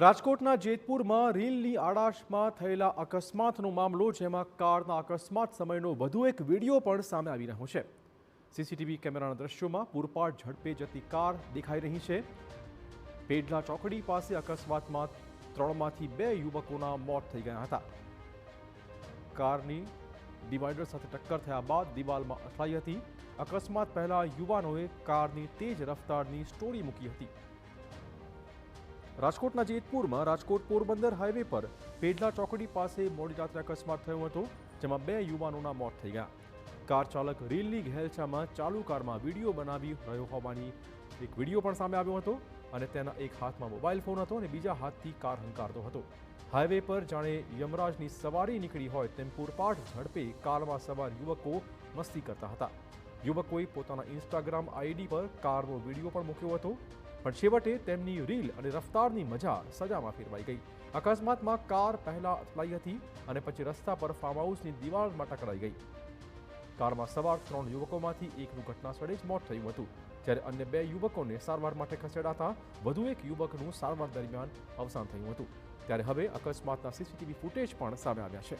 રાજકોટના જેતપુરમાં રીલની આડાશમાં થયેલા અકસ્માતનો મામલો, જેમાં કારના અકસ્માત સમયનો વધુ એક વિડીયો પણ સામે આવી રહ્યો છે। સીસીટીવી કેમેરાના દ્રશ્યોમાં પૂરપાટ ઝડપે જતી કાર દેખાઈ રહી છે। પેડલા ચોકડી પાસે અકસ્માતમાં 3માંથી 2 યુવકોના મોત થઈ ગયા હતા। કારની ડિવાઈડર સાથે ટક્કર થયા બાદ દિવાલમાં અથડાઈ હતી। અકસ્માત પહેલા યુવાનોએ કારની તેજ રફતારની સ્ટોરી મૂકી હતી। રાજકોટના જેતપુરમાં રાજકોટ પોરબંદર હાઈવે પર પેડલા ચોકડી પાસે મોડી રાત્રે અકસ્માત થયો હતો, જેમાં 2 યુવાનોના મોત થઈ ગયા। કાર ચાલક રીલની ઘેલછામાં ચાલુ કારમાં વિડીયો બનાવી રહ્યો હોવાની એક વિડીયો પણ સામે આવ્યો હતો અને તેના એક હાથમાં મોબાઈલ ફોન હતો અને બીજા હાથથી કાર હંકારતો હતો। હાઈવે પર જાણે યમરાજની સવારી નીકળી હોય તેમ પૂરપાટ ઝડપે કારમાં સવાર યુવકો મસ્તી કરતા હતા। યુવકોએ પોતાના ઇન્સ્ટાગ્રામ આઈડી પર કારનો વિડીયો પણ મૂક્યો હતો, પણ છેવટે તેમની રીલ અને રફતારની મજા સજામાં ફેરવાઈ ગઈ। અકસ્માતમાં કાર પહેલા અથડાઈ હતી અને પછી રસ્તા પર ફાર્મ હાઉસની દિવાલમાં ટકરાઈ ગઈ। કારમાં સવાર 3 યુવકોમાંથી એકનું ઘટના સ્થળે જ મોત થયું હતું, જ્યારે અન્ય 2 યુવકોને સારવાર માટે ખસેડાતા વધુ એક યુવકનું સારવાર દરમિયાન અવસાન થયું હતું। ત્યારે હવે અકસ્માતના સીસીટીવી ફૂટેજ પણ સામે આવ્યા છે।